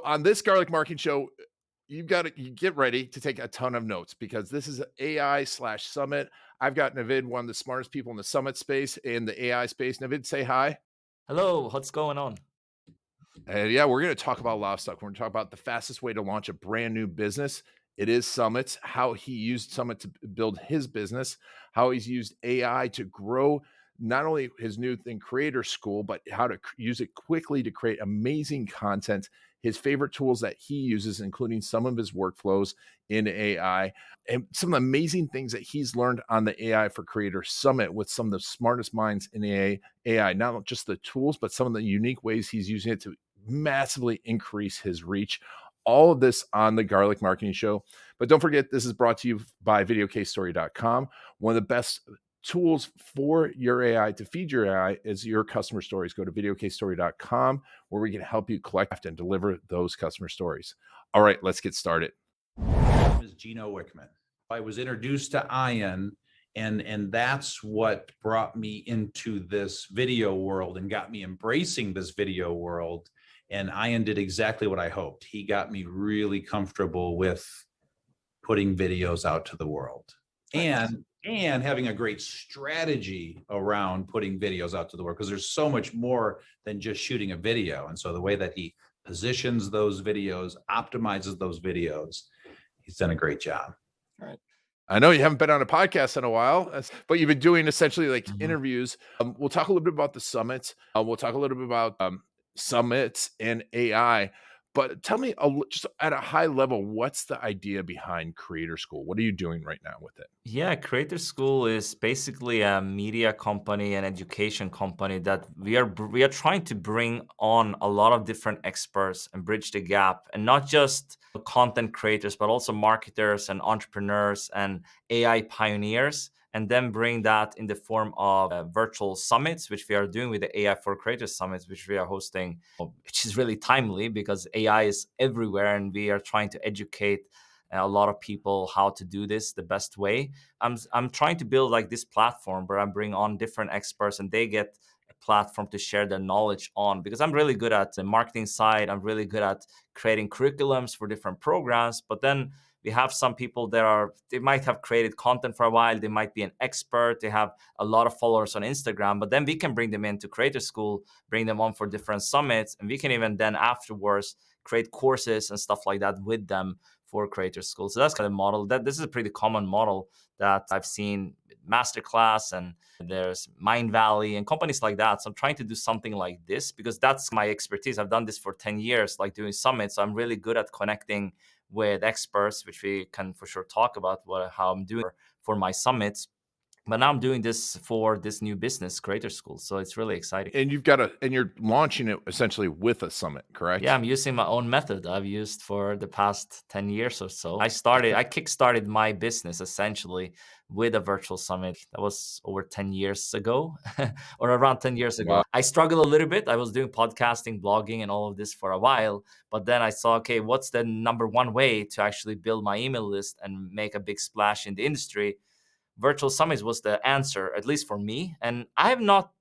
on this garlic marketing show, you get ready to take a ton of notes because this is AI/summit. I've got Navid, one of the smartest people in the summit space and the AI space. Navid, say hi. Hello, what's going on? And yeah, we're going to talk about a lot of stuff. We're going to talk about the fastest way to launch a brand new business. It is Summits, how he used Summit to build his business, how he's used AI to grow not only his new thing, Creator School, but how to use it quickly to create amazing content. His favorite tools that he uses, including some of his workflows in AI, and some amazing things that he's learned on the AI for Creator Summit with some of the smartest minds in AI, not just the tools, but some of the unique ways he's using it to massively increase his reach. All of this on the Garlic Marketing Show. But don't forget, this is brought to you by videocasestory.com. One of the best tools for your AI to feed your AI is your customer stories. Go to videocasestory.com where we can help you collect and deliver those customer stories. All right, let's get started. My name is Gino Wickman. I was introduced to Ian, and that's what brought me into this video world and got me embracing this video world. And Ian did exactly what I hoped. He got me really comfortable with putting videos out to the world and having a great strategy around putting videos out to the world, because there's so much more than just shooting a video. And so the way that he positions those videos, optimizes those videos, he's done a great job. Right. I know you haven't been on a podcast in a while, but you've been doing essentially like Mhm. interviews. We'll talk a little bit about the summits. We'll talk a little bit about summits and AI. But tell me, just at a high level, what's the idea behind Creator School? What are you doing right now with it? Yeah, Creator School is basically a media company and education company that we are trying to bring on a lot of different experts and bridge the gap, and not just content creators, but also marketers and entrepreneurs and AI pioneers, and then bring that in the form of virtual summits, which we are doing with the AI for Creators Summits, which we are hosting, which is really timely because AI is everywhere, and we are trying to educate a lot of people how to do this the best way. I'm trying to build like this platform where I bring on different experts and they get a platform to share their knowledge on, because I'm really good at the marketing side. I'm really good at creating curriculums for different programs, but then we have some people that they might have created content for a while, they might be an expert, they have a lot of followers on Instagram, but then we can bring them into Creator School, bring them on for different summits, and we can even then afterwards create courses and stuff like that with them for Creator School. So that's kind of model. That this is a pretty common model that I've seen Masterclass, and there's Mind Valley and companies like that. So I'm trying to do something like this because that's my expertise. I've done this for 10 years, like doing summits. So I'm really good at connecting with experts, which we can for sure talk about how I'm doing for my summits. But now I'm doing this for this new business, Creator School. So it's really exciting. And you're launching it essentially with a summit, Yeah, correct? I'm using my own method I've used for the past 10 years or so. I kickstarted my business essentially with a virtual summit. That was over 10 years ago or around 10 years ago. Wow. I struggled a little bit. I was doing podcasting, blogging, and all of this for a while. But then I saw, okay, what's the number one way to actually build my email list and make a big splash in the industry? Virtual summits was the answer, at least for me. And I have not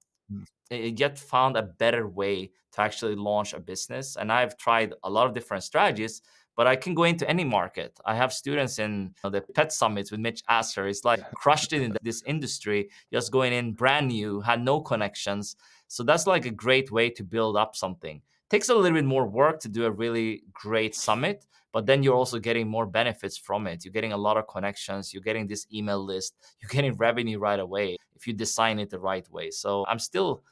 yet found a better way to actually launch a business. And I've tried a lot of different strategies, but I can go into any market. I have students in the pet summits with Mitch Asser. It's like crushed it in this industry, just going in brand new, had no connections. So that's like a great way to build up something. Takes a little bit more work to do a really great summit, but then you're also getting more benefits from it. You're getting a lot of connections. You're getting this email list. You're getting revenue right away if you design it the right way. So I'm still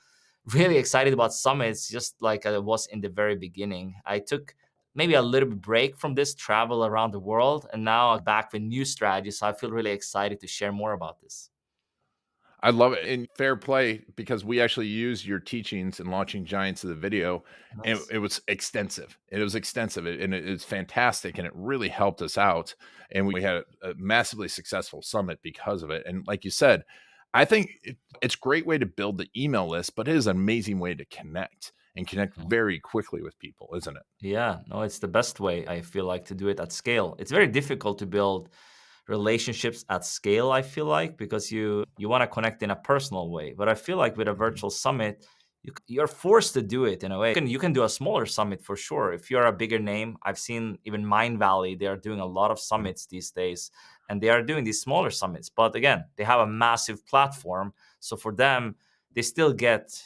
really excited about summits, just like I was in the very beginning. I took maybe a little bit break from this travel around the world, and now I'm back with new strategies. So I feel really excited to share more about this. I love it. And fair play because we actually use your teachings in launching Giants of the Video, and Nice. it was extensive. It was extensive, and it's fantastic, and it really helped us out. And we had a massively successful summit because of it. And like you said, I think it's a great way to build the email list, but it is an amazing way to connect and connect Mhm. very quickly with people, isn't it? Yeah, no, it's the best way I feel like to do it at scale. It's very difficult to build relationships at scale, I feel like, because you want to connect in a personal way. But I feel like with a virtual summit, you're forced to do it in a way. You can do a smaller summit for sure. If you're a bigger name, I've seen even Mind Valley, they are doing a lot of summits these days, and they are doing these smaller summits. But again, they have a massive platform. So for them, they still get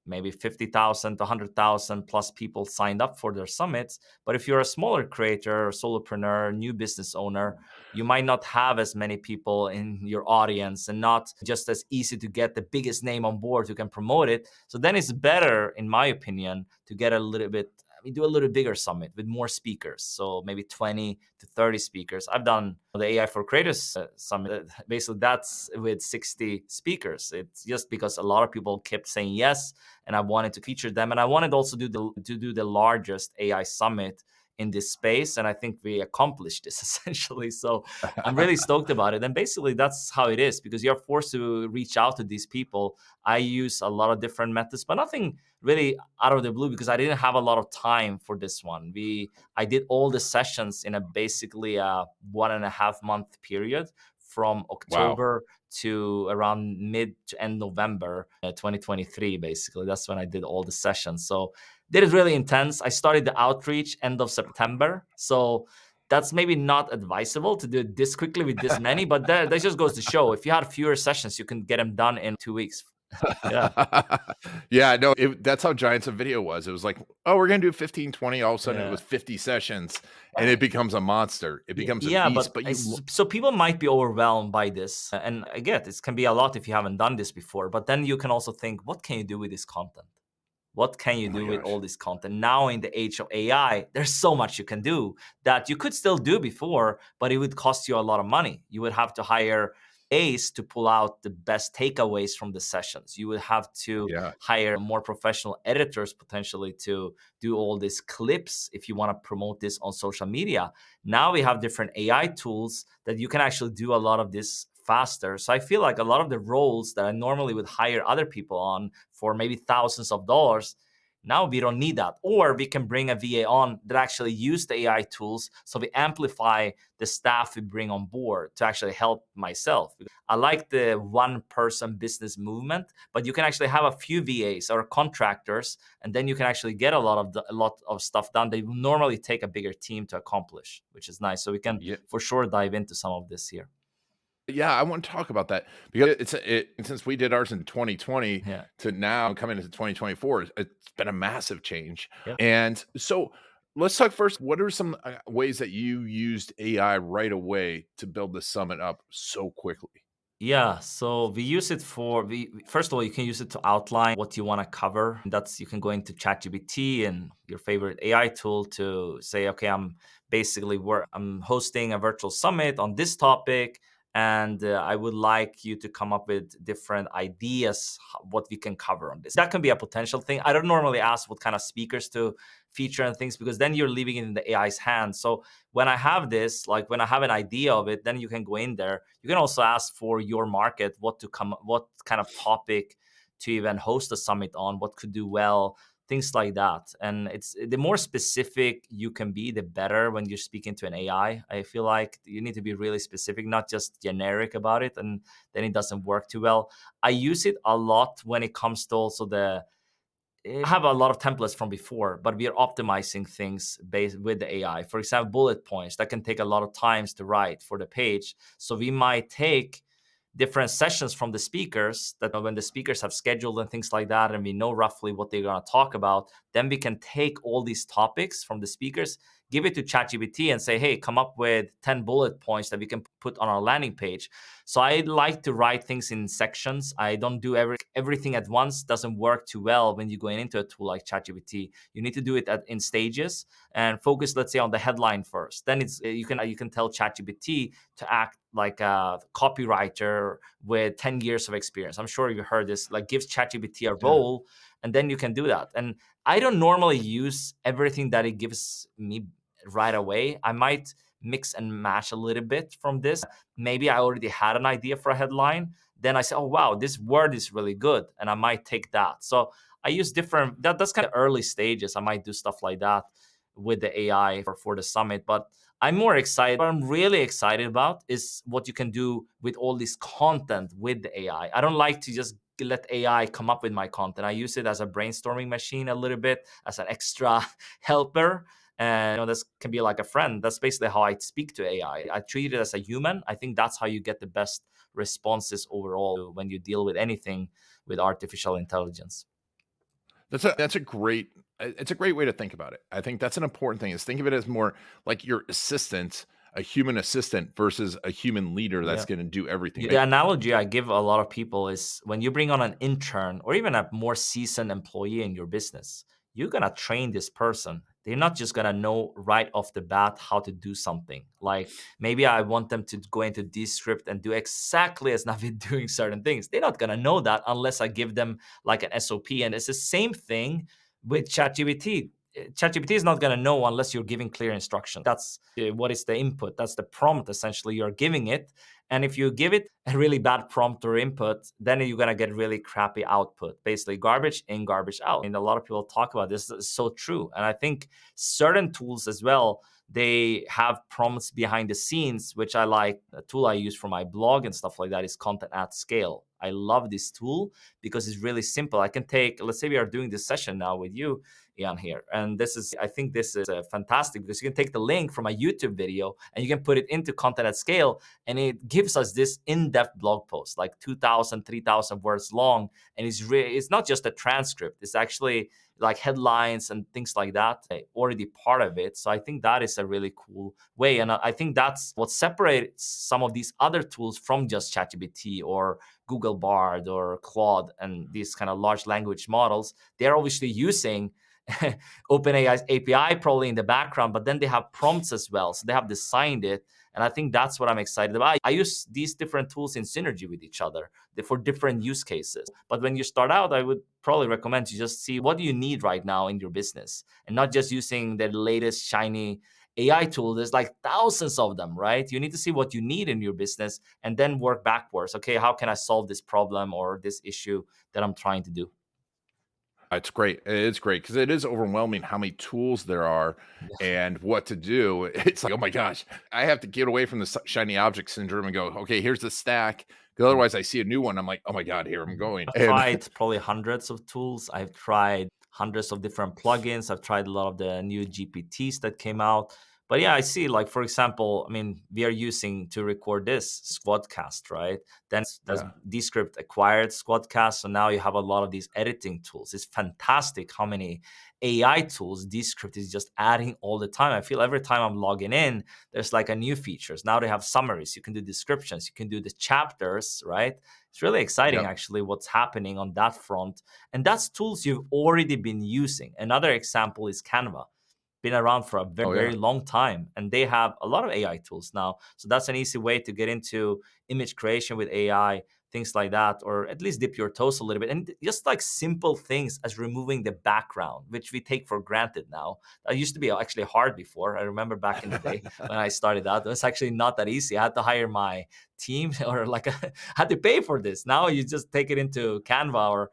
maybe 50,000 to 100,000 plus people signed up for their summits. But if you're a smaller creator, solopreneur, new business owner, you might not have as many people in your audience and not just as easy to get the biggest name on board who can promote it. So then it's better, in my opinion, to get a little bit, do a little bigger summit with more speakers. So maybe 20 to 30 speakers. I've done the AI for Creators Summit. Basically, that's with 60 speakers. It's just because a lot of people kept saying yes, and I wanted to feature them. And I wanted also to do the largest AI summit in this space. And I think we accomplished this essentially. So I'm really stoked about it. And basically that's how it is, because you're forced to reach out to these people. I use a lot of different methods, but nothing really out of the blue, because I didn't have a lot of time for this one. I did all the sessions in basically a 1.5 month period from Wow. October to around mid to end November 2023. Basically, that's when I did all the sessions. So that is really intense. I started the outreach end of September. So that's maybe not advisable to do it this quickly with this many, but that just goes to show if you had fewer sessions, you can get them done in 2 weeks. Yeah. Yeah, no, that's how Giants of Video was. It was like, "Oh, we're gonna do 15, 20." All of a sudden, it Yeah. was 50 sessions, and it becomes a monster. It becomes a Yeah, beast, but but so people might be overwhelmed by this, and I get it can be a lot if you haven't done this before. But then you can also think, what can you do with this content? What can you oh my do with gosh. all this content? Now in the age of AI, there's so much you can do that you could still do before, but it would cost you a lot of money. You would have to hire ACE to pull out the best takeaways from the sessions. You would have to Yeah. hire more professional editors potentially to do all these clips if you want to promote this on social media. Now we have different AI tools that you can actually do a lot of this faster. So I feel like a lot of the roles that I normally would hire other people on for maybe thousands of dollars, now we don't need that. Or we can bring a VA on that actually use the AI tools. So we amplify the staff we bring on board to actually help myself. I like the one person business movement, but you can actually have a few VAs or contractors, and then you can actually get a lot of stuff done that would normally take a bigger team to accomplish, which is nice. So we can Yeah. for sure dive into some of this here. Yeah, I want to talk about that because since we did ours in 2020 Yeah. to now coming into 2024, it's been a massive change. Yeah. And so let's talk first. What are some ways that you used AI right away to build the summit up so quickly? Yeah, so we use it first of all, you can use it to outline what you want to cover. That's you can go into ChatGPT and your favorite AI tool to say, okay, I'm hosting a virtual summit on this topic, and I would like you to come up with different ideas what we can cover on this. That can be a potential thing. I don't normally ask what kind of speakers to feature and things, because then you're leaving it in the AI's hands. So when I have this, like when I have an idea of it, then you can go in there. You can also ask for your market what kind of topic to even host a summit on, what could do well, things like that. And it's the more specific you can be, the better when you're speaking to an AI. I feel like you need to be really specific, not just generic about it, and then it doesn't work too well. I use it a lot when it comes to also I have a lot of templates from before, but we are optimizing things based with the AI. For example, bullet points that can take a lot of times to write for the page. So we might take different sessions from the speakers that when the speakers have scheduled and things like that, and we know roughly what they're going to talk about, then we can take all these topics from the speakers, give it to ChatGPT and say, hey, come up with 10 bullet points that we can put on our landing page. So I like to write things in sections. I don't do everything at once. Doesn't work too well when you're going into a tool like ChatGPT. You need to do it in stages and focus, let's say, on the headline first. Then you can tell ChatGPT to act like a copywriter with 10 years of experience. I'm sure you've heard this, like gives ChatGPT a Yeah. role, and then you can do that. And I don't normally use everything that it gives me right away. I might mix and match a little bit from this. Maybe I already had an idea for a headline. Then I say, oh, wow, this word is really good. And I might take that. So I use that's kind of early stages. I might do stuff like that with the AI for the summit. But I'm more excited. What I'm really excited about is what you can do with all this content with the AI. I don't like to just let AI come up with my content. I use it as a brainstorming machine a little bit, as an extra helper. And this can be like a friend. That's basically how I speak to AI. I treat it as a human. I think that's how you get the best responses overall when you deal with anything with artificial intelligence. That's a great it's a great way to think about it. I think that's an important thing, is think of it as more like your assistant, a human assistant versus a human leader that's Yeah. going to do everything. The analogy I give a lot of people is when you bring on an intern or even a more seasoned employee in your business, you're going to train this person. They're not just going to know right off the bat how to do something. Like maybe I want them to go into Descript and do exactly as Navid doing certain things. They're not going to know that unless I give them like an SOP. And it's the same thing with ChatGPT. ChatGPT is not going to know unless you're giving clear instructions. That's what is the input. That's the prompt essentially you're giving it. And if you give it a really bad prompt or input, then you're going to get really crappy output. Basically, garbage in, garbage out. And a lot of people talk about this. It's so true. And I think certain tools as well, they have prompts behind the scenes, which I like. A tool I use for my blog and stuff like that is Content at Scale. I love this tool because it's really simple. I can take, let's say we are doing this session now with you, Ian, here. And I think this is fantastic because you can take the link from a YouTube video and you can put it into Content at Scale, and it gives us this in-depth blog post, like 2,000, 3,000 words long. And it's not just a transcript. It's actually like headlines and things like that, already part of it. So I think that is a really cool way. And I think that's what separates some of these other tools from just ChatGPT or Google Bard or Claude and these kind of large language models. They're obviously using OpenAI's API probably in the background, but then they have prompts as well. So they have designed it. And I think that's what I'm excited about. I use these different tools in synergy with each other for different use cases. But when you start out, I would probably recommend you just see what do you need right now in your business and not just using the latest shiny AI tool. There's like thousands of them, right? You need to see what you need in your business and then work backwards. Okay, how can I solve this problem or this issue that I'm trying to do? It's great. It's great because it is overwhelming how many tools there are and what to do. It's like, oh my gosh, I have to get away from the shiny object syndrome and go, okay, here's the stack. Because otherwise, I see a new one. I'm like, oh my God, here I'm going. I've tried probably hundreds of tools. I've tried hundreds of different plugins. I've tried a lot of the new GPTs that came out. But yeah, I see, like, for example, I mean, we are using to record this Squadcast, right? Then that's Yeah. Descript acquired Squadcast. So now you have a lot of these editing tools. It's fantastic how many AI tools Descript is just adding all the time. I feel every time I'm logging in, there's like a new features. Now they have summaries. You can do descriptions. You can do the chapters, right? It's really exciting, Yep. actually, what's happening on that front. And that's tools you've already been using. Another example is Canva. Been around for a very, Oh, yeah. very long time, and they have a lot of AI tools now. So that's an easy way to get into image creation with AI, things like that, or at least dip your toes a little bit. And just like simple things as removing the background, which we take for granted now. That used to be actually hard before. I remember back in the day when I started out, it was actually not that easy. I had to hire my team or like had to pay for this. Now you just take it into Canva or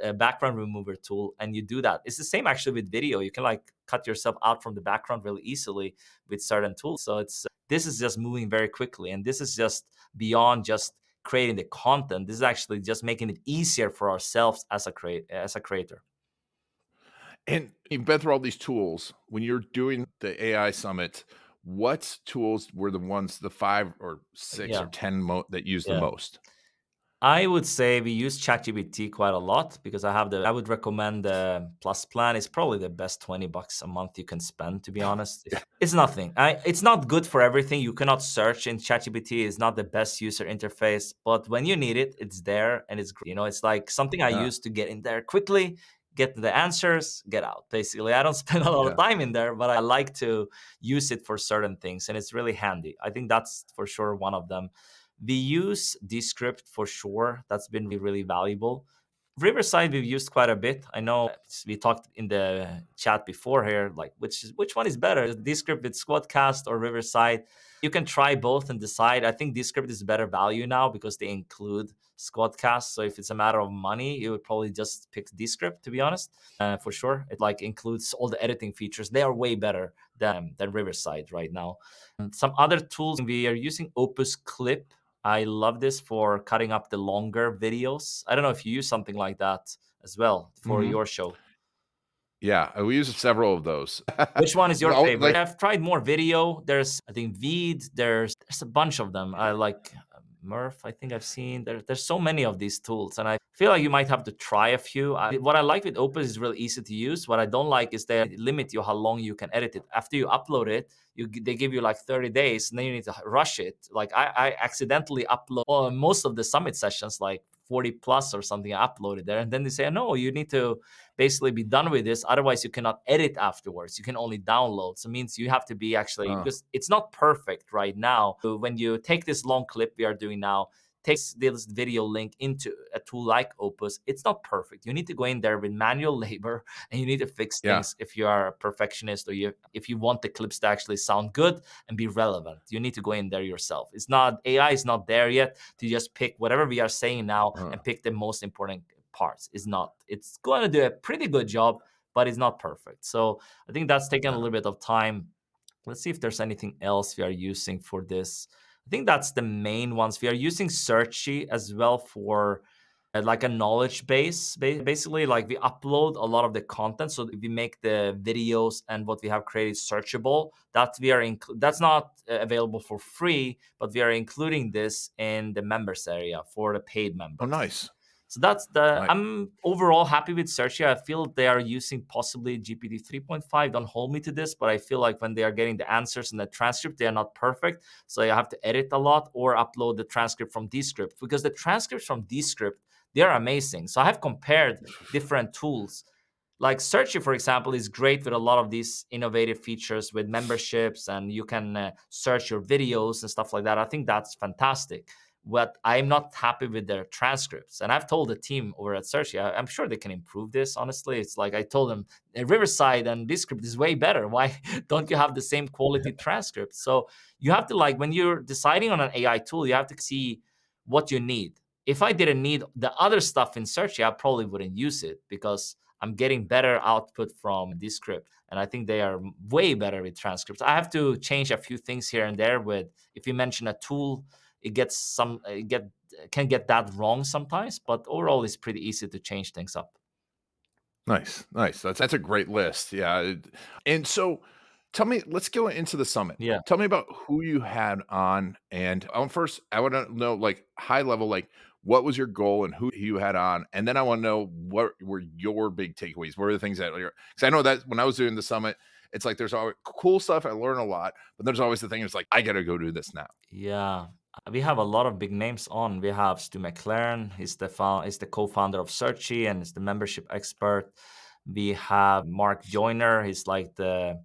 a background remover tool and you do that. It's the same actually with video. You can like cut yourself out from the background really easily with certain tools. So this is just moving very quickly, and this is just beyond just creating the content. This is actually just making it easier for ourselves as a creator. And you've been through all these tools. When you're doing the AI summit, what tools were the ones, the 5 or 6 Yeah. or 10 that use the Yeah. most? I would say we use ChatGPT quite a lot because I would recommend the Plus plan. It's probably the best $20 a month you can spend, to be honest. It's nothing. It's not good for everything. You cannot search in ChatGPT. It's not the best user interface, but when you need it, it's there and it's great. It's like something I Yeah. use to get in there quickly, get the answers, get out. Basically, I don't spend a lot of Yeah. time in there, but I like to use it for certain things, and it's really handy. I think that's for sure one of them. We use Descript for sure. That's been really valuable. Riverside we've used quite a bit. I know we talked in the chat before here, like which one is better, Descript with Squadcast or Riverside? You can try both and decide. I think Descript is better value now because they include Squadcast. So if it's a matter of money, you would probably just pick Descript, to be honest. For sure, it like includes all the editing features. They are way better than Riverside right now. And some other tools we are using, Opus Clip. I love this for cutting up the longer videos. I don't know if you use something like that as well for Mhm. your show. Yeah, we use several of those. Which one is your Well, favorite? like I've tried more video. There's, I think, Veed. There's a bunch of them. I like Murph. I think I've seen. There's so many of these tools, and I feel like you might have to try a few. What I like with Opus is really easy to use. What I don't like is they limit you how long you can edit it. After you upload it, they give you like 30 days, and then you need to rush it. Like I accidentally upload most of the summit sessions, like 40 plus or something. I uploaded there, and then they say, no, you need to basically be done with this. Otherwise, you cannot edit afterwards. You can only download. So it means you have to be actually, uh, because it's not perfect right now. So when you take this long clip we are doing now, take this video link into a tool like Opus, it's not perfect. You need to go in there with manual labor and you need to fix yeah, things if you are a perfectionist or if you want the clips to actually sound good and be relevant. You need to go in there yourself. It's not, AI is not there yet to just pick whatever we are saying now uh, and pick the most important parts. Is not. It's going to do a pretty good job, but it's not perfect. So I think that's taken a yeah. little bit of time. Let's see if there's anything else we are using for this. I think that's the main ones. We are using Searchy as well for like a knowledge base. Basically, like we upload a lot of the content, so we make the videos and what we have created searchable. That we are that's not available for free, but we are including this in the members area for the paid Oh, members. nice. So that's the, Nice. I'm overall happy with Searchy. I feel they are using possibly GPT 3.5. Don't hold me to this, but I feel like when they are getting the answers and the transcript, they are not perfect. So I have to edit a lot or upload the transcript from Descript, because the transcripts from Descript, they are amazing. So I have compared different tools. Like Searchy, for example, is great with a lot of these innovative features with memberships, and you can search your videos and stuff like that. I think that's fantastic. What I'm not happy with their transcripts, and I've told the team over at Searchy, I'm sure they can improve this. Honestly, it's like I told them, Riverside and Descript is way better. Why don't you have the same quality transcript? So you have to, like, when you're deciding on an AI tool, you have to see what you need. If I didn't need the other stuff in Searchy, I probably wouldn't use it, because I'm getting better output from Descript, and I think they are way better with transcripts. I have to change a few things here and there. With, if you mention a tool, it gets some, can get that wrong sometimes, but overall it's pretty easy to change things up. Nice, nice. That's a great list. Yeah. And so tell me, let's go into the summit. Yeah. Tell me about who you had on. And first, I want to know, like, high level, like, what was your goal and who you had on? And then I want to know, what were your big takeaways? What are the things that you're, because I know that when I was doing the summit, it's like there's always cool stuff. I learn a lot, but there's always the thing it's like, I got to go do this now. Yeah, we have a lot of big names on. We have Stu McLaren. He's the co-founder of Searchy and is the membership expert. We have Mark Joyner. He's the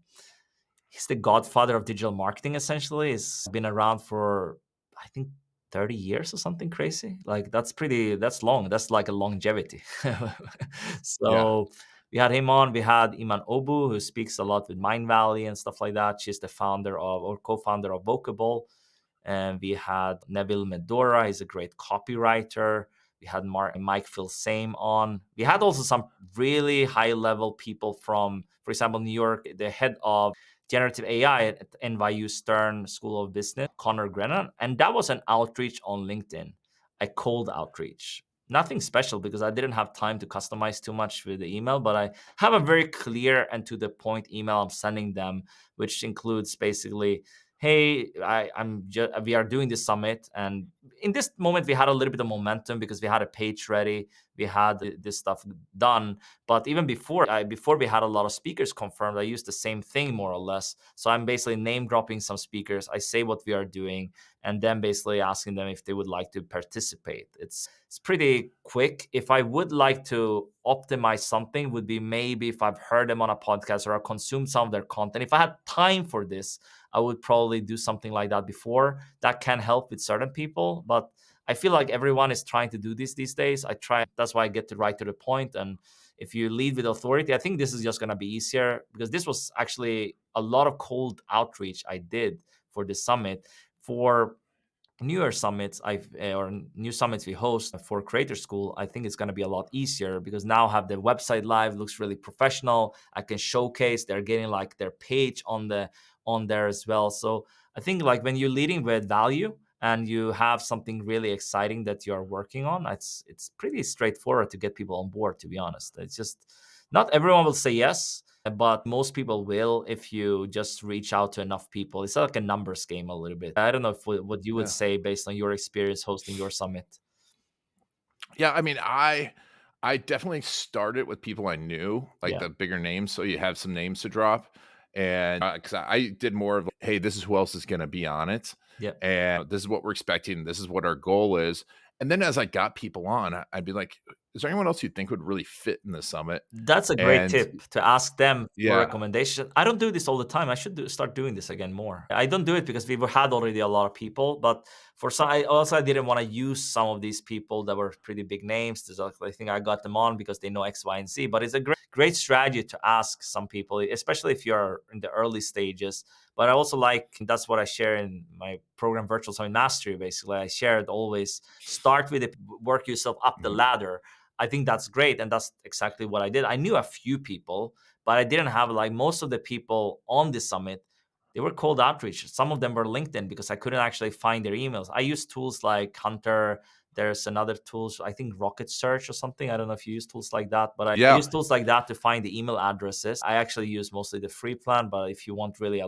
godfather of digital marketing. Essentially, he's been around for, I think, 30 years or something crazy. Like that's long. That's like a longevity. Yeah. So we had him on. We had Iman Obu, who speaks a lot with Mind Valley and stuff like that. She's the founder of, or co-founder of Vocable. And we had Neville Medora. He's a great copywriter. We had Mike Filsame on. We had also some really high-level people from, for example, New York, the head of generative AI at NYU Stern School of Business, Connor Grennan. And that was an outreach on LinkedIn, a cold outreach. Nothing special, because I didn't have time to customize too much with the email, but I have a very clear and to the point email I'm sending them, which includes basically, hey, we are doing this summit, and in this moment we had a little bit of momentum because we had a page ready, we had this stuff done. But even before we had a lot of speakers confirmed, I used the same thing more or less. So I'm basically name dropping some speakers. I say what we are doing, and then basically asking them if they would like to participate. It's pretty quick. If I would like to optimize something, would be maybe if I've heard them on a podcast or I consumed some of their content. If I had time for this, I would probably do something like that before. That can help with certain people, but I feel like everyone is trying to do this these days. That's why I get to right to the point. And if you lead with authority, I think this is just going to be easier, because this was actually a lot of cold outreach I did for the summit. For newer summits or new summits we host for Creator School, I think it's going to be a lot easier, because now I have the website live, looks really professional. I can showcase, they're getting like their page on there as well. So I think, like, when you're leading with value and you have something really exciting that you're working on, it's pretty straightforward to get people on board, to be honest. It's just not everyone will say yes, but most people will if you just reach out to enough people. It's like a numbers game a little bit. I don't know if what you would Yeah. say based on your experience hosting your summit. Yeah, I mean, I definitely started with people I knew, like Yeah. the bigger names, so you have some names to drop, and, 'cause I did more of, "Hey, this is who else is gonna be on it, Yeah. and this is what we're expecting, this is what our goal is," and then as I got people on, I'd be like, "Is there anyone else you think would really fit in the summit?" That's a great And tip to ask them for yeah, recommendation. I don't do this all the time. I should start doing this again more. I don't do it because we've had already a lot of people, but for some, I didn't want to use some of these people that were pretty big names. I think I got them on because they know X, Y, and Z. But it's a great strategy to ask some people, especially if you're in the early stages. But I also that's what I share in my program, Virtual Summit Mastery. Basically, I shared always start with it, work yourself up the mhm, ladder. I think that's great. And that's exactly what I did. I knew a few people, but I didn't have most of the people on the summit. They were cold outreach. Some of them were LinkedIn because I couldn't actually find their emails. I use tools like Hunter. There's another tools, I think Rocket Search or something. I don't know if you use tools like that, but I yeah, use tools like that to find the email addresses. I actually use mostly the free plan, but if you want really a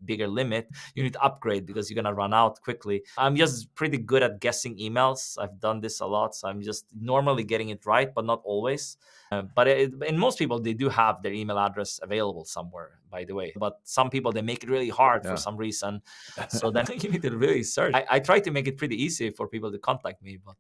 bigger limit, you need to upgrade because you're gonna run out quickly. I'm just pretty good at guessing emails. I've done this a lot, so I'm just normally getting it right, but not always. But in most people, they do have their email address available somewhere, by the way. But some people, they make it really hard for yeah. some reason. So then you need to really search. I try to make it pretty easy for people to contact me, but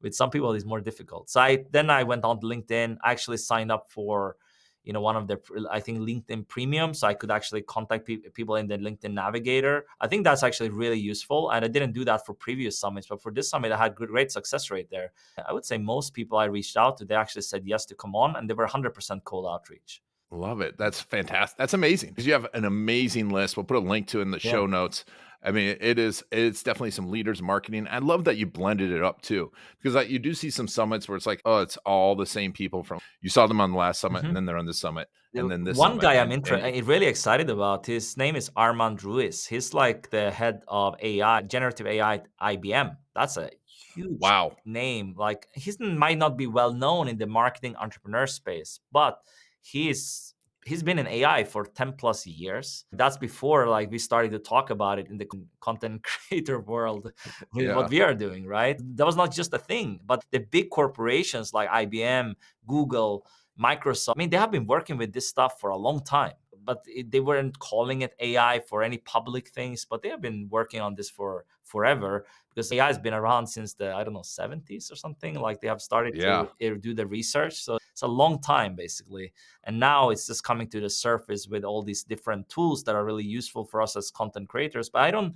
with some people, it's more difficult. So I went on to LinkedIn. I actually signed up for one of their, I think, LinkedIn Premium, so I could actually contact people in the LinkedIn Navigator. I think that's actually really useful, and I didn't do that for previous summits, but for this summit, I had great success rate there. I would say most people I reached out to, they actually said yes to come on, and they were 100% cold outreach. Love it. That's fantastic. That's amazing because you have an amazing list. We'll put a link to it in the Yeah. show notes. I mean, it's definitely some leaders marketing. I love that you blended it up too, because you do see some summits where it's like, oh, it's all the same people from you saw them on the last summit, and Mhm. then they're on this summit, and then this One summit, guy and really excited about, his name is Armand Ruiz. He's like the head of AI, generative AI at IBM. That's a huge wow, name. Like he might not be well known in the marketing entrepreneur space, but he's he's been in AI for 10 plus years. That's before we started to talk about it in the content creator world with what yeah, we are doing, right? That was not just a thing, but the big corporations like IBM, Google, Microsoft, I mean, they have been working with this stuff for a long time, but they weren't calling it AI for any public things, but they have been working on this for forever because AI has been around since the, I don't know, 70s or something. Like they have started yeah. to do the research. So it's a long time, basically. And now it's just coming to the surface with all these different tools that are really useful for us as content creators. But I don't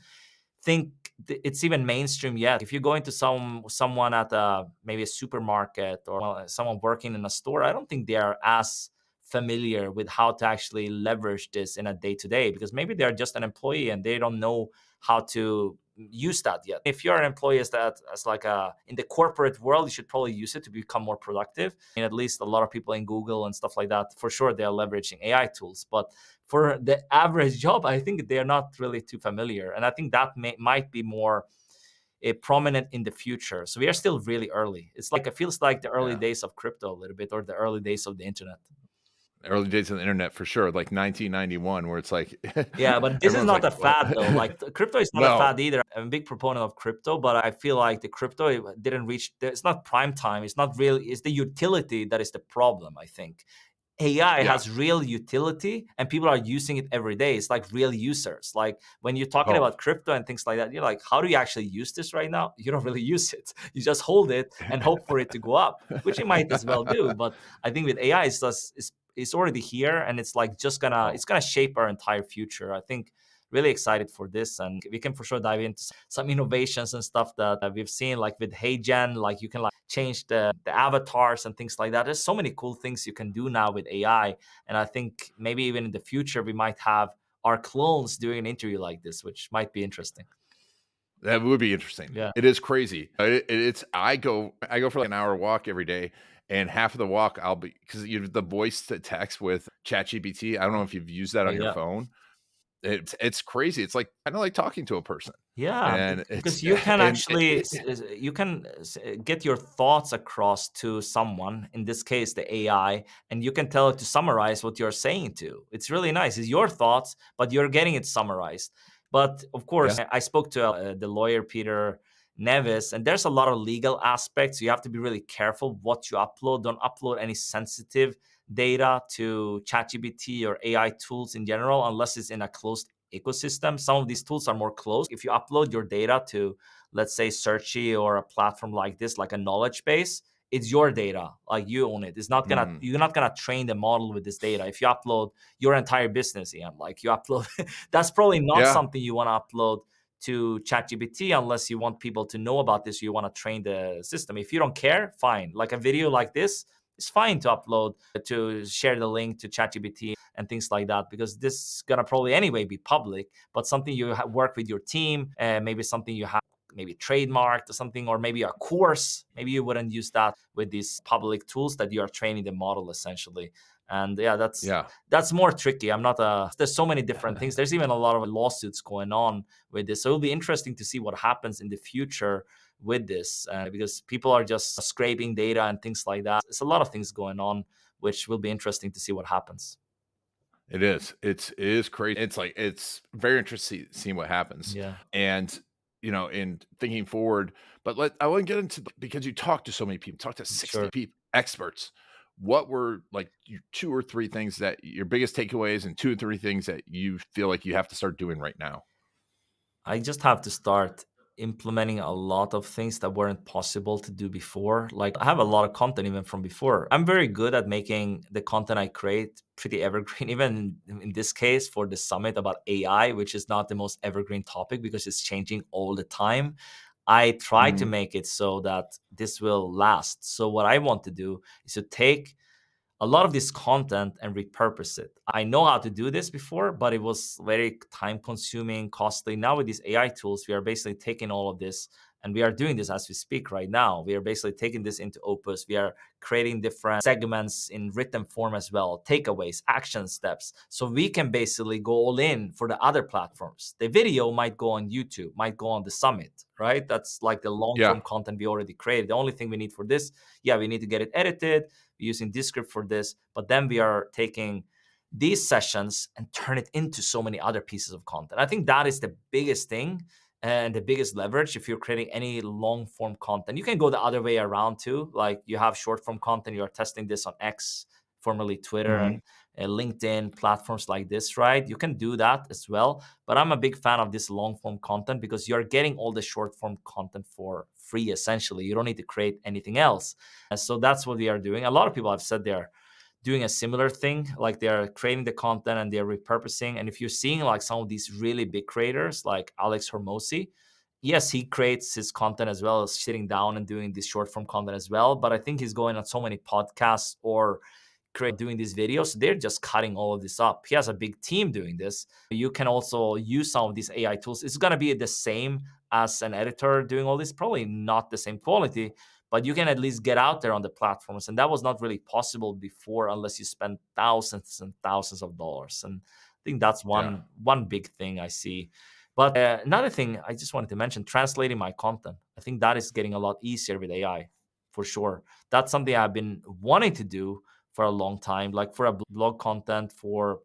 think it's even mainstream yet. If you go into someone at maybe a supermarket or someone working in a store, I don't think they are as familiar with how to actually leverage this in a day-to-day because maybe they're just an employee and they don't know how to use that yet. If you're an employee as like in the corporate world, you should probably use it to become more productive. And at least a lot of people in Google and stuff like that, for sure, they're leveraging AI tools. But for the average job, I think they're not really too familiar. And I think that might be more prominent in the future. So we are still really early. It feels like the early Yeah. days of crypto a little bit, or the early days of the internet. Early days of the internet for sure, like 1991, where it's like Yeah, but this is everyone's not like, a "What?" fad though. Like crypto is not a No. fad either. I'm a big proponent of crypto, but I feel like the crypto didn't reach. It's not prime time. It's not real. It's the utility that is the problem. I think AI Yeah. has real utility and people are using it every day. It's like real users. Like when you're talking Oh. about crypto and things like that, you're like, how do you actually use this right now? You don't really use it. You just hold it and hope for it to go up, which you might as well do. But I think with AI, it's already here and it's like Oh, it's gonna shape our entire future. I think really excited for this, and we can for sure dive into some innovations and stuff that we've seen, like with HeyGen, like you can like change the avatars and things like that. There's so many cool things you can do now with AI, and I think maybe even in the future we might have our clones doing an interview like this, which might be interesting. that would be interesting. Yeah. It is crazy. It's I go for like an hour walk every day, and half of the walk I'll be because you the voice to text with ChatGPT. I don't know if you've used that Oh on your yeah. phone. It's crazy. It's like kind of like talking to a person, Yeah, and it's because you can and actually you can get your thoughts across to someone, in this case the AI, and you can tell it to summarize what you're saying to. It's really nice. It's your thoughts, but you're getting it summarized. But of course, yeah, I spoke to the lawyer Peter Nevis, and there's a lot of legal aspects. You have to be really careful what you upload. Don't upload any sensitive data to ChatGPT or AI tools in general, unless it's in a closed ecosystem. Some of these tools are more closed. If you upload your data to, let's say, Searchy or a platform like this, like a knowledge base, it's your data, like you own it. It's not gonna, mm, you're not gonna train the model with this data. If you upload your entire business, Ian, like you upload, that's probably not yeah, something you want to upload to ChatGPT unless you want people to know about this. You want to train the system. If you don't care, fine. Like a video like this, it's fine to upload, to share the link to ChatGPT and things like that, because this is gonna probably anyway be public. But something you work with your team, maybe something you have maybe trademarked or something, or maybe a course, maybe you wouldn't use that with these public tools that you are training the model essentially. And yeah, yeah. that's more tricky. I'm not there's so many different things. There's even a lot of lawsuits going on with this, so it'll be interesting to see what happens in the future with this, because people are just scraping data and things like that. It's a lot of things going on, which will be interesting to see what happens. It is. It is crazy. It's like it's very interesting seeing what happens, Yeah, and in thinking forward. But I want to get into because you talked to so many people, talked to 60 sure. people, experts. What were like your 2 or 3 things that your biggest takeaways, and 2 or 3 things that you feel like you have to start doing right now? I just have to start implementing a lot of things that weren't possible to do before. Like I have a lot of content even from before. I'm very good at making the content I create pretty evergreen, even in this case for the summit about AI, which is not the most evergreen topic because it's changing all the time. I try to Mhm. make it so that this will last. So what I want to do is to take a lot of this content and repurpose it. I know how to do this before, but it was very time consuming, costly. Now with these AI tools, we are basically taking all of this, and we are doing this as we speak right now. We are basically taking this into Opus. We are creating different segments in written form as well, takeaways, action steps. So we can basically go all in for the other platforms. The video might go on YouTube, might go on the summit, right? That's like the long Yeah, form content we already created. The only thing we need for this, yeah, we need to get it edited, using Descript for this, but then we are taking these sessions and turn it into so many other pieces of content. I think that is the biggest thing and the biggest leverage if you're creating any long form content. You can go the other way around too. Like you have short form content, you are testing this on X, formerly Twitter, mhm, and LinkedIn, platforms like this, right? You can do that as well. But I'm a big fan of this long form content because you're getting all the short form content for free, essentially. You don't need to create anything else. And so that's what we are doing. A lot of people have said they're doing a similar thing, like they're creating the content and they're repurposing. And if you're seeing like some of these really big creators like Alex Hormozy, yes, he creates his content as well as sitting down and doing this short form content as well. But I think he's going on so many podcasts or doing these videos. They're just cutting all of this up. He has a big team doing this. You can also use some of these AI tools. It's going to be the same as an editor doing all this, probably not the same quality, but you can at least get out there on the platforms. And that was not really possible before unless you spend thousands and thousands of dollars. And I think that's yeah, one big thing I see. But another thing I just wanted to mention, translating my content. I think that is getting a lot easier with AI for sure. That's something I've been wanting to do for a long time, like for a blog content, for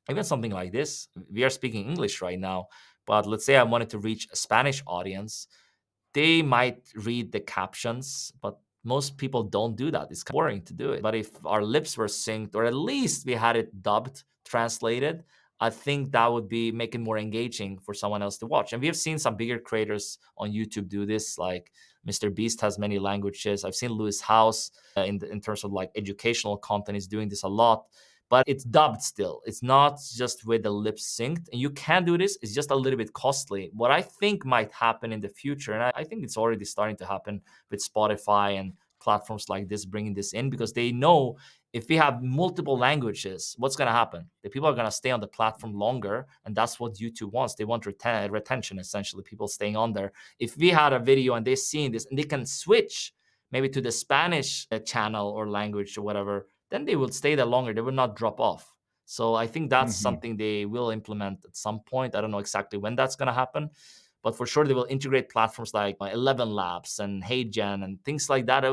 even something like this. We are speaking English right now, but let's say I wanted to reach a Spanish audience. They might read the captions, but most people don't do that. It's boring to do it. But if our lips were synced, or at least we had it dubbed, translated, I think that would be make it more engaging for someone else to watch. And we have seen some bigger creators on YouTube do this, like Mr. Beast has many languages. I've seen Lewis House in terms of like educational content is doing this a lot, but it's dubbed still. It's not just with the lips synced. And you can do this. It's just a little bit costly. What I think might happen in the future, and I think it's already starting to happen with Spotify and platforms like this bringing this in, because they know if we have multiple languages, what's going to happen? The people are going to stay on the platform longer. And that's what YouTube wants. They want retention, essentially, people staying on there. If we had a video and they're seeing this and they can switch maybe to the Spanish channel or language or whatever, then they will stay there longer. They will not drop off. So I think that's Mhm. something they will implement at some point. I don't know exactly when that's going to happen, but for sure they will integrate platforms like 11 Labs and HeyGen and things like that.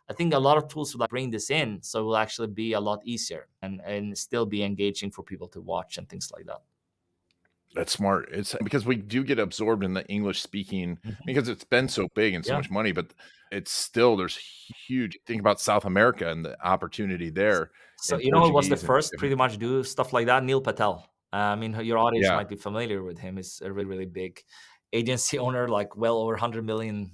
I think a lot of tools will bring this in, so it will actually be a lot easier and still be engaging for people to watch and things like that. That's smart. It's because we do get absorbed in the English speaking Mhm. because it's been so big and so Yeah. much money, but it's still there's huge think about South America and the opportunity there So in you know who was the Portuguese and first pretty much do stuff like that? Neil Patel. I mean, your audience yeah. might be familiar with him. He's a really, really big agency owner, like well over $100 million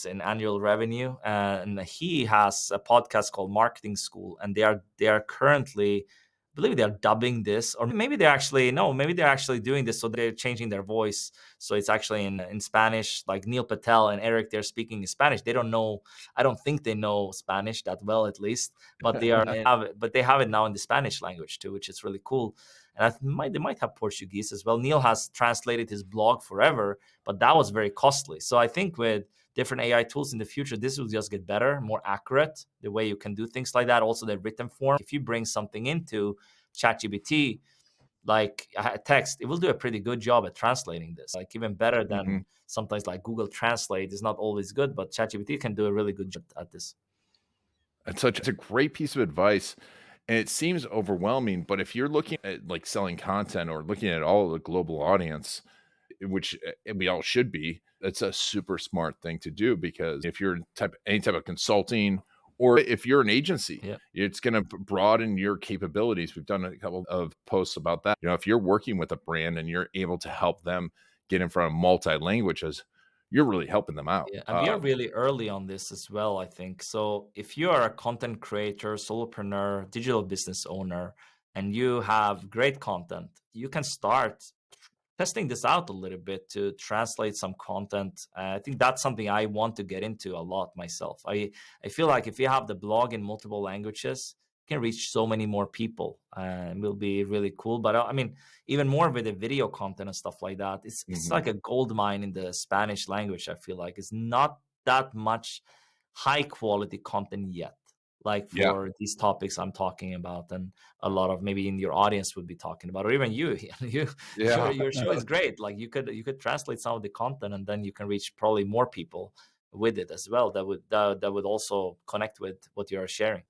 in annual revenue, and he has a podcast called Marketing School, and they are currently, I believe they are dubbing this, or maybe they're actually no, maybe they're actually doing this, so they're changing their voice, so it's actually in Spanish. Like Neil Patel and Eric, they're speaking Spanish. They don't know, I don't think they know Spanish that well, at least, but they have it now in the Spanish language too, which is really cool. And they might have Portuguese as well. Neil has translated his blog forever, but that was very costly. So I think with different AI tools in the future, this will just get better, more accurate, the way you can do things like that. Also, the written form. If you bring something into ChatGPT, like a text, it will do a pretty good job at translating this, like even better than Mhm. sometimes like Google Translate is not always good, but ChatGPT can do a really good job at this. It's a great piece of advice, and it seems overwhelming, but if you're looking at, like, selling content or looking at all of the global audience, which, we all should be, it's a super smart thing to do because if you're any type of consulting or if you're an agency, Yeah. it's gonna broaden your capabilities. We've done a couple of posts about that. You know, if you're working with a brand and you're able to help them get in front of multi languages, you're really helping them out. Yeah, and we are really early on this as well, I think. So if you are a content creator, solopreneur, digital business owner, and you have great content, you can start testing this out a little bit to translate some content. I think that's something I want to get into a lot myself. I feel like if you have the blog in multiple languages, you can reach so many more people, and will be really cool. But I mean, even more with the video content and stuff like that, it's Mhm. like a gold mine in the Spanish language. I feel like it's not that much high quality content yet, like Yeah. for these topics I'm talking about, and a lot of maybe in your audience would be talking about, or even you. you Yeah. your show is great. Like you could translate some of the content, and then you can reach probably more people with it as well. That would also connect with what you are sharing.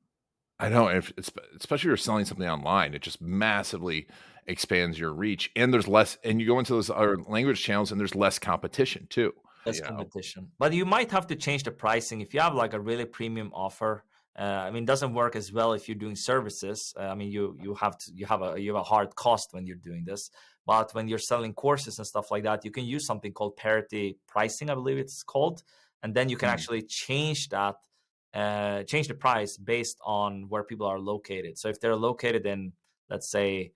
I know, if especially if you're selling something online, it just massively expands your reach, and there's less and you go into those other language channels, and there's less competition too, Less you know? competition, but you might have to change the pricing if you have like a really premium offer. I mean, it doesn't work as well if you're doing services. I mean, you have a hard cost when you're doing this, but when you're selling courses and stuff like that, you can use something called parity pricing, I believe it's called, and then you can Mm, actually change the price based on where people are located. So if they're located in, let's say,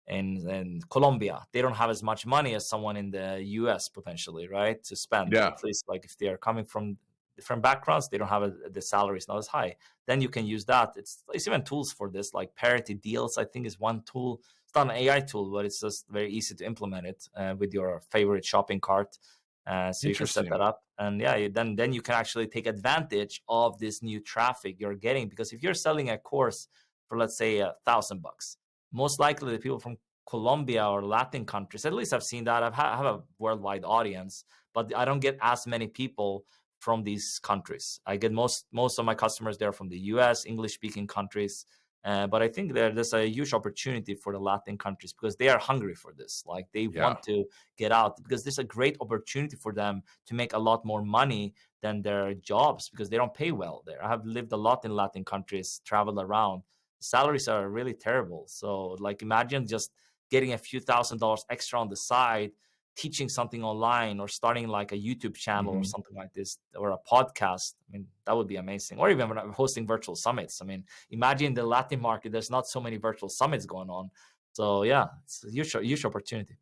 in Colombia, they don't have as much money as someone in the US potentially, right? To spend, yeah, at least like if they are coming from different backgrounds, they don't have the salary is not as high. Then you can use that. It's even tools for this, like parity deals, I think is one tool. It's not an AI tool, but it's just very easy to implement it with your favorite shopping cart. So you can set interesting. that up, and yeah, then you can actually take advantage of this new traffic you're getting. Because if you're selling a course for, let's say, $1,000, most likely the people from Colombia or Latin countries, at least I've seen that. I have a worldwide audience, but I don't get as many people from these countries. I get most of my customers there from the US, English speaking countries. But I think there's a huge opportunity for the Latin countries because they are hungry for this. Like they Yeah, want to get out because there's a great opportunity for them to make a lot more money than their jobs because they don't pay well there. I have lived a lot in Latin countries, traveled around. Salaries are really terrible. So like imagine just getting a few $1,000s extra on the side, teaching something online or starting like a YouTube channel or mhm. something like this or a podcast. I mean, that would be amazing. Or even when I'm hosting virtual summits. I mean, imagine the Latin market, there's not so many virtual summits going on. So yeah, it's a huge opportunity.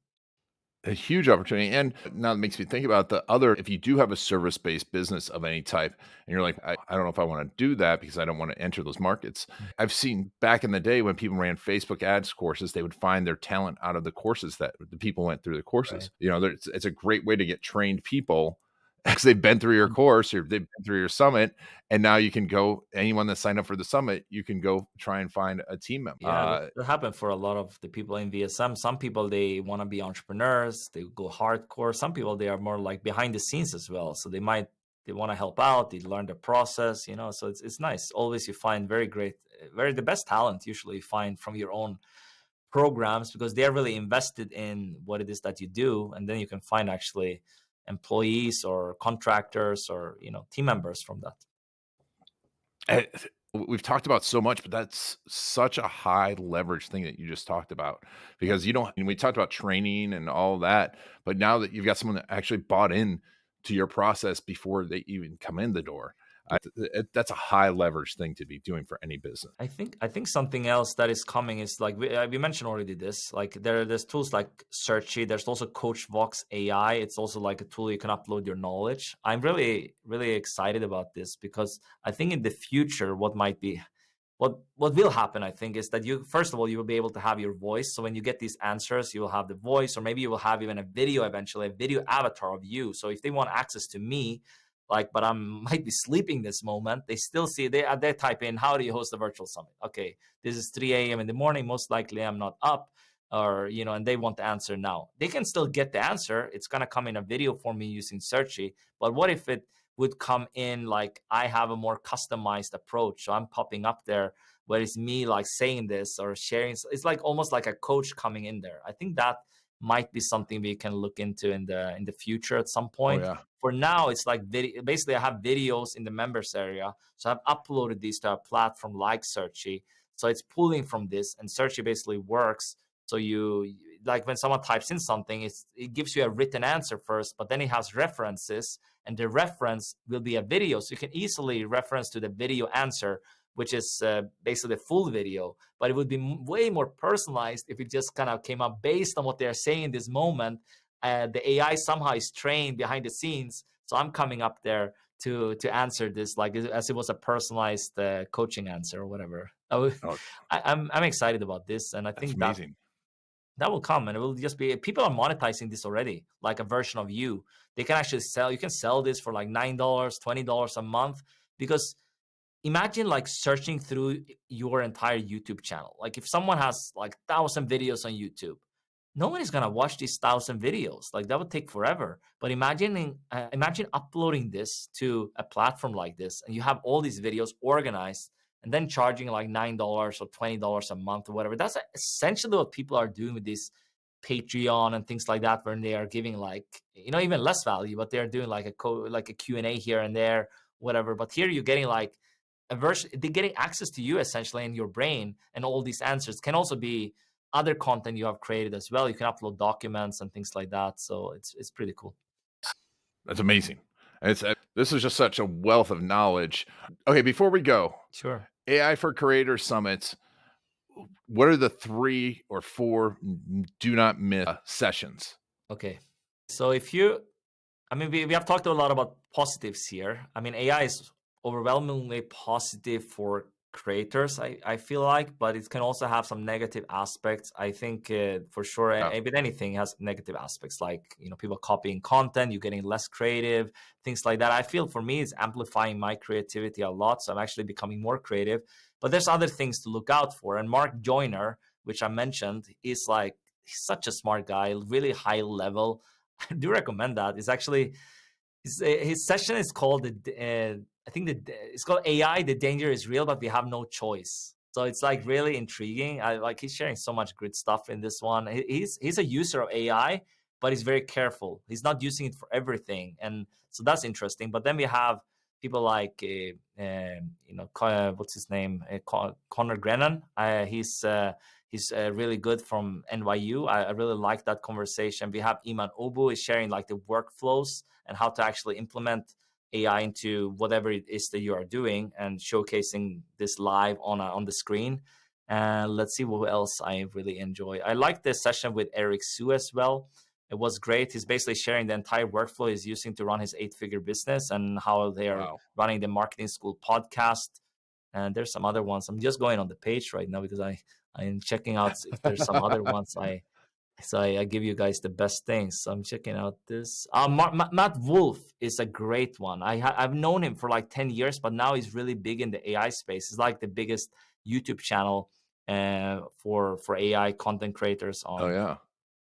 A huge opportunity, and now it makes me think about the other if you do have a service-based business of any type, and you're like, I don't know if I wanna do that because I don't wanna enter those markets." I've seen back in the day when people ran Facebook ads courses, they would find their talent out of the courses that the people went through the Right. courses. You know, it's a great way to get trained people because they've been through your course or they've been through your summit, and now you can go, anyone that signed up for the summit, you can go try and find a team member. Yeah, that happened for a lot of the people in VSM. Some people, they want to be entrepreneurs, they go hardcore. Some people, they are more like behind the scenes as well. So they want to help out, they learn the process, so it's nice. Always you find very great, the best talent usually you find from your own programs, because they're really invested in what it is that you do. And then you can find actually employees or contractors or, team members from that. We've talked about so much, but that's such a high leverage thing that you just talked about, because and we talked about training and all that, but now that you've got someone that actually bought in to your process before they even come in the door, that's a high leverage thing to be doing for any business. I think something else that is coming is like we mentioned already this. Like there's tools like Searchy. There's also Coach Vox AI. It's also like a tool you can upload your knowledge. I'm really excited about this, because I think in the future what will happen, I think, is that you, first of all, you will be able to have your voice. So when you get these answers, you will have the voice, or maybe you will have even a video eventually, a video avatar of you. So if they want access to me, but I might be sleeping this moment, they still see, they type in, how do you host a virtual summit? Okay, this is 3 a.m. in the morning. Most likely I'm not up, or, and they want the answer now. They can still get the answer. It's going to come in a video for me using Searchy. But what if it would come in like I have a more customized approach? So I'm popping up there where it's me like saying this or sharing. It's like almost like a coach coming in there. I think that might be something we can look into in the future at some point. Oh, yeah. For now, it's like basically I have videos in the members area. So I've uploaded these to a platform like Searchy. So it's pulling from this, and Searchy basically works. So you, like when someone types in something, it gives you a written answer first, but then it has references, and the reference will be a video. So you can easily reference to the video answer, which is basically the full video, but it would be way more personalized if it just kind of came up based on what they're saying in this moment. The AI somehow is trained behind the scenes. So I'm coming up there to answer this like as it was a personalized coaching answer or whatever. I'm excited about this. And I think that's amazing. That will come, and it will just be, people are monetizing this already, like a version of you. They can actually you can sell this for like $9, $20 a month, because imagine like searching through your entire YouTube channel. Like if someone has like 1,000 videos on YouTube, no one is going to watch these 1,000 videos. Like that would take forever. But imagine uploading this to a platform like this, and you have all these videos organized, and then charging like $9 or $20 a month or whatever. That's essentially what people are doing with this Patreon and things like that, when they are giving like, even less value, but they're doing like a Q&A here and there, whatever. But here you're getting like a version, they're getting access to you essentially in your brain, and all these answers can also be other content you have created as well. You can upload documents and things like that. So it's pretty cool. That's amazing. This is just such a wealth of knowledge. Okay, before we go, sure. AI for Creator Summits, what are the 3 or 4 do not miss sessions? Okay. So we have talked a lot about positives here. I mean, AI is overwhelmingly positive for creators, I feel like, but it can also have some negative aspects. I think for sure, with anything, it has negative aspects, like, people copying content, you're getting less creative, things like that. I feel for me, it's amplifying my creativity a lot. So I'm actually becoming more creative, but there's other things to look out for. And Mark Joyner, which I mentioned, is like, he's such a smart guy, really high level. I do recommend that. It's actually, his session is called it's called AI, The Danger is Real, but we have no choice. So it's like really intriguing. He's sharing so much good stuff in this one. He's a user of AI, but he's very careful. He's not using it for everything. And so that's interesting. But then we have people like, what's his name? Connor Grennan. He's really good from NYU. I really like that conversation. We have Iman Obu is sharing like the workflows and how to actually implement AI into whatever it is that you are doing, and showcasing this live on the screen. And let's see what else I really enjoy. I like this session with Eric Su as well. It was great. He's basically sharing the entire workflow he's using to run his 8-figure business, and how they are running the Marketing School podcast. And there's some other ones. I'm just going on the page right now because I am checking out if there's some other ones I So I give you guys the best things. So I'm checking out this. Matt Wolf is a great one. I've known him for like 10 years, but now he's really big in the AI space. He's like the biggest YouTube channel for AI content creators Oh yeah.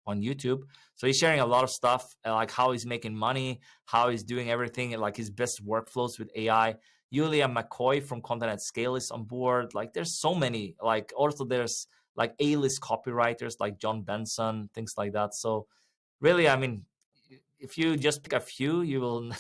on YouTube. So he's sharing a lot of stuff, like how he's making money, how he's doing everything, and like his best workflows with AI. Yulia McCoy from Content at Scale is on board. Like there's so many. Like also there's like A-list copywriters like John Benson, things like that. So really, I mean, if you just pick a few, you will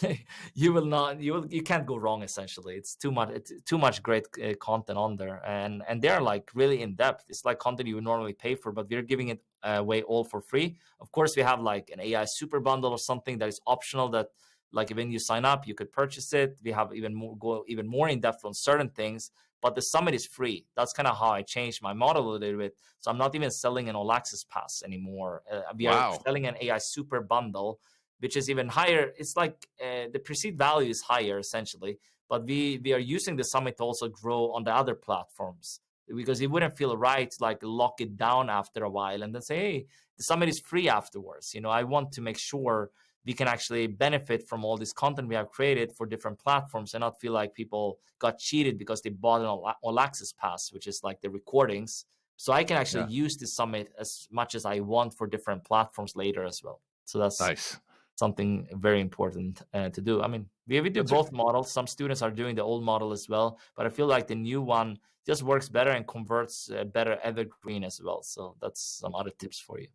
you can't go wrong. Essentially, it's too much great content on there, and they're like really in depth. It's like content you would normally pay for, but we're giving it away all for free. Of course, we have like an AI super bundle or something that is optional, that like when you sign up you could purchase it. We have even more in depth on certain things, but the summit is free. That's kind of how I changed my model a little bit. So I'm not even selling an all access pass anymore. We are Wow. selling an AI super bundle, which is even higher. It's like the perceived value is higher essentially, but we are using the summit to also grow on the other platforms, because it wouldn't feel right to like lock it down after a while and then say, hey, the summit is free afterwards. I want to make sure we can actually benefit from all this content we have created for different platforms and not feel like people got cheated because they bought an all access pass, which is like the recordings. So I can actually Yeah. use the summit as much as I want for different platforms later as well. So that's Nice. something very important to do. I mean, we do That's both models. Some students are doing the old model as well, but I feel like the new one just works better and converts better evergreen as well. So that's some other tips for you.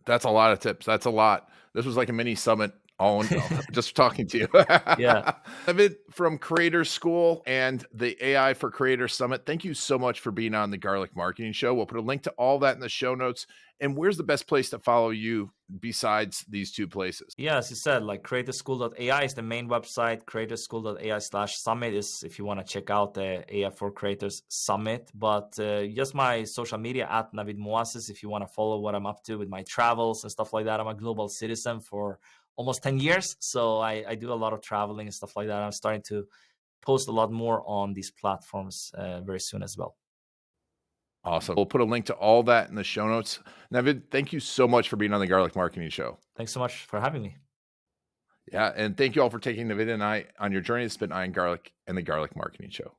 That's a lot of tips. That's a lot. This was like a mini summit all in, just talking to you. Yeah. Navid from Creator School and the AI for Creator Summit, thank you so much for being on the Garlic Marketing Show. We'll put a link to all that in the show notes. And where's the best place to follow you besides these two places? Yeah, as you said, like CreatorSchool.ai is the main website. CreatorSchool.ai/summit is if you want to check out the AI for Creators Summit. But just my social media at Navid Moazzez if you want to follow what I'm up to with my travels and stuff like that. I'm a global citizen for almost 10 years. So I do a lot of traveling and stuff like that. I'm starting to post a lot more on these platforms very soon as well. Awesome. We'll put a link to all that in the show notes. Navid, thank you so much for being on the Garlic Marketing Show. Thanks so much for having me. Yeah. And thank you all for taking Navid and I on your journey to spin Iron Garlic and the Garlic Marketing Show.